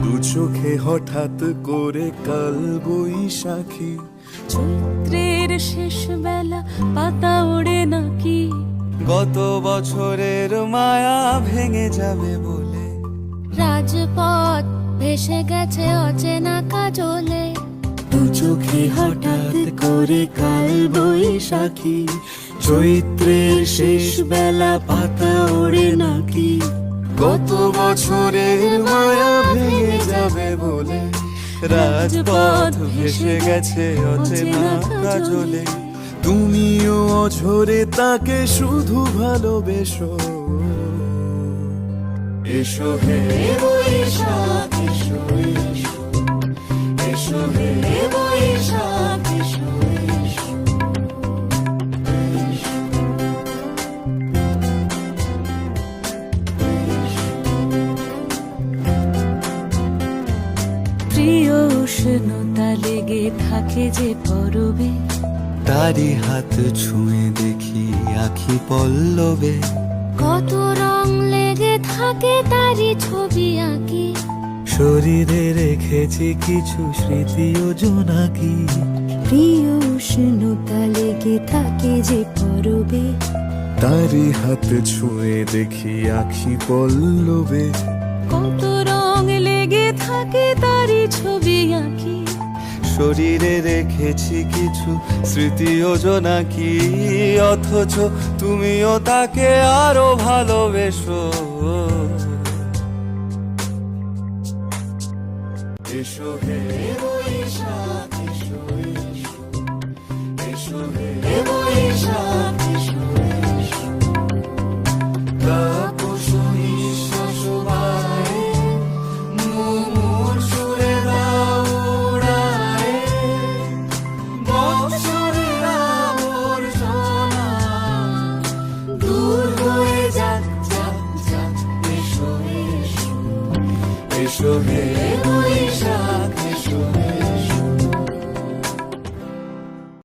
দু চোখে হঠাৎ করে কাল বৈশাখী, চৈত্রের শেষ বেলা পাতা ওড়ে নাকি, গত বছরের মায়া ভেঙে যাবে বলে, রাজপথ ভেসে গেছে অচেনা কাজলে। দু চোখে হঠাৎ করে কাল বৈশাখী, চৈত্রের শেষ বেলা পাতা ওড়ে নাকি, গত বছরের মায়া ভেঙে যাবে বলে, রাজপথ ভেসে গেছে অচেনা কাজলে। তুমিও অঝরে তাকে শুধু ভালোবেসো, এসো হে বৈশাখ এসো, এসো এসো হে বৈশাখ এসো, এসো। প্রিয় উষ্ণতা লেগে থাকে যে পরবে, তারি হাত ছুঁয়ে দেখি আখি পল্লবে, কত রং লেগে থাকে তারই ছবি আঁকি, শরীরে রেখেছি কিছু স্মৃতি ও জোনাকি। প্রিয় উষ্ণতা লেগে থাকে যে পরবে, তারি হাত ছুঁয়ে দেখি আখি পল্লবে, কত রং লেগে থাকে তারই ছবি আঁকি, শরীরে রেখেছি কিছু স্মৃতি ও জোনাকি। অথচ তুমিও তাকে আরো ভালোবেসো, এসো হে বৈশাখ এসো, এসো এসো হে বৈশাখ এসো, এসো। তাপসী নিঃশ্বাস বায়ে, মুমুর সুরে দাও উড়ায়ে, বৎসরের আবর্জনা দূর হয়ে যাক, যাক, যাক। এসো এসো এসো হে